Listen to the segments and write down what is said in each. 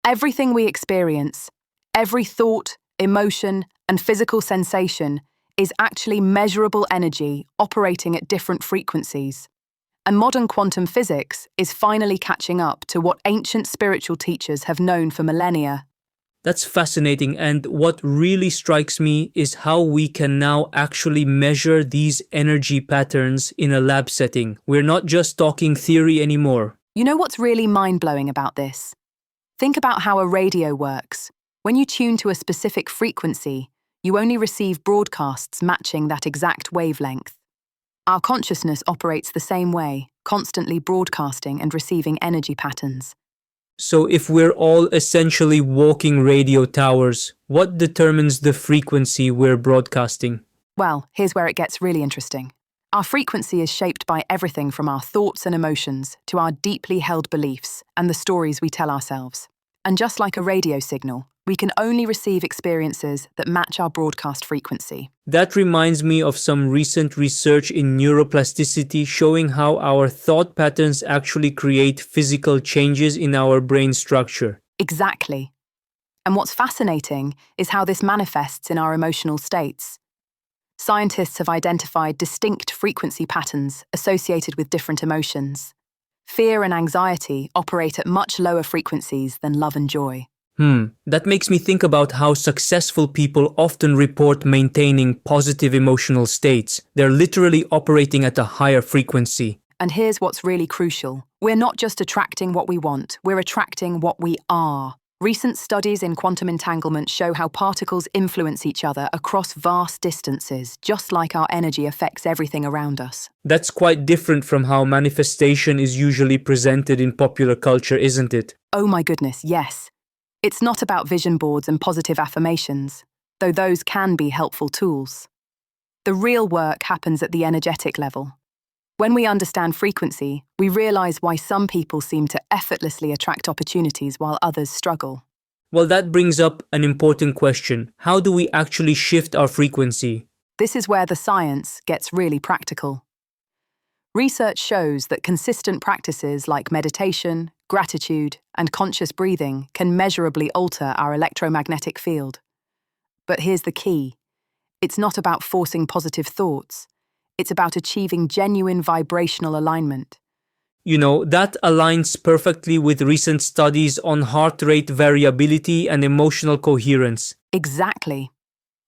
Everything we experience, every thought, emotion, and physical sensation is actually measurable energy operating at different frequencies. And modern quantum physics is finally catching up to what ancient spiritual teachers have known for millennia. That's fascinating, and what really strikes me is how we can now actually measure these energy patterns in a lab setting. We're not just talking theory anymore. You know what's really mind-blowing about this? Think about how a radio works. When you tune to a specific frequency, you only receive broadcasts matching that exact wavelength. Our consciousness operates the same way, constantly broadcasting and receiving energy patterns. So if we're all essentially walking radio towers, what determines the frequency we're broadcasting? Well, here's where it gets really interesting. Our frequency is shaped by everything from our thoughts and emotions to our deeply held beliefs and the stories we tell ourselves. And just like a radio signal, we can only receive experiences that match our broadcast frequency. That reminds me of some recent research in neuroplasticity showing how our thought patterns actually create physical changes in our brain structure. Exactly. And what's fascinating is how this manifests in our emotional states. Scientists have identified distinct frequency patterns associated with different emotions. Fear and anxiety operate at much lower frequencies than love and joy. That makes me think about how successful people often report maintaining positive emotional states. They're literally operating at a higher frequency. And here's what's really crucial. We're not just attracting what we want, we're attracting what we are. Recent studies in quantum entanglement show how particles influence each other across vast distances, just like our energy affects everything around us. That's quite different from how manifestation is usually presented in popular culture, isn't it? Oh my goodness, yes. It's not about vision boards and positive affirmations, though those can be helpful tools. The real work happens at the energetic level. When we understand frequency, we realize why some people seem to effortlessly attract opportunities while others struggle. Well, that brings up an important question. How do we actually shift our frequency? This is where the science gets really practical. Research shows that consistent practices like meditation, gratitude, and conscious breathing can measurably alter our electromagnetic field. But here's the key. It's not about forcing positive thoughts. It's about achieving genuine vibrational alignment. You know, that aligns perfectly with recent studies on heart rate variability and emotional coherence. Exactly.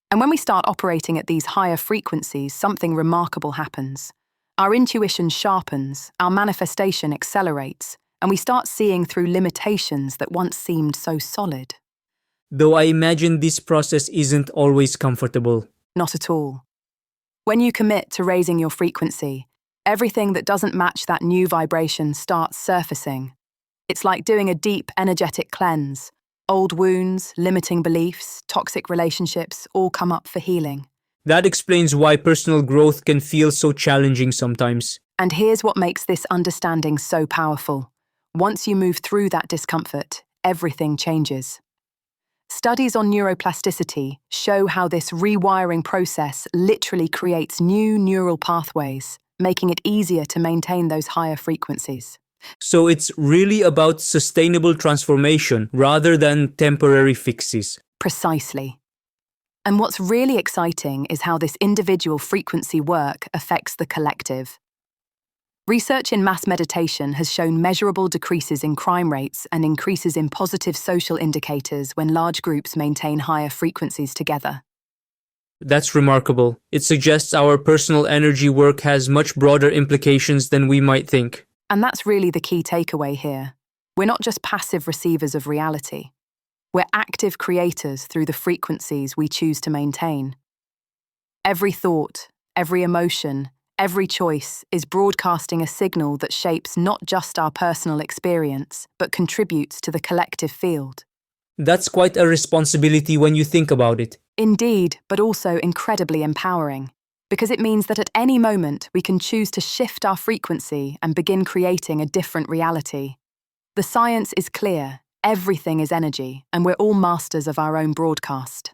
And when we start operating at these higher frequencies, something remarkable happens. Our intuition sharpens, our manifestation accelerates, and we start seeing through limitations that once seemed so solid. Though I imagine this process isn't always comfortable. Not at all. When you commit to raising your frequency, everything that doesn't match that new vibration starts surfacing. It's like doing a deep, energetic cleanse. Old wounds, limiting beliefs, toxic relationships all come up for healing. That explains why personal growth can feel so challenging sometimes. And here's what makes this understanding so powerful. Once you move through that discomfort, everything changes. Studies on neuroplasticity show how this rewiring process literally creates new neural pathways, making it easier to maintain those higher frequencies. So it's really about sustainable transformation rather than temporary fixes. Precisely. And what's really exciting is how this individual frequency work affects the collective. Research in mass meditation has shown measurable decreases in crime rates and increases in positive social indicators when large groups maintain higher frequencies together. That's remarkable. It suggests our personal energy work has much broader implications than we might think. And that's really the key takeaway here. We're not just passive receivers of reality. We're active creators through the frequencies we choose to maintain. Every thought, every emotion, every choice is broadcasting a signal that shapes not just our personal experience, but contributes to the collective field. That's quite a responsibility when you think about it. Indeed, but also incredibly empowering, because it means that at any moment we can choose to shift our frequency and begin creating a different reality. The science is clear. Everything is energy, and we're all masters of our own broadcast.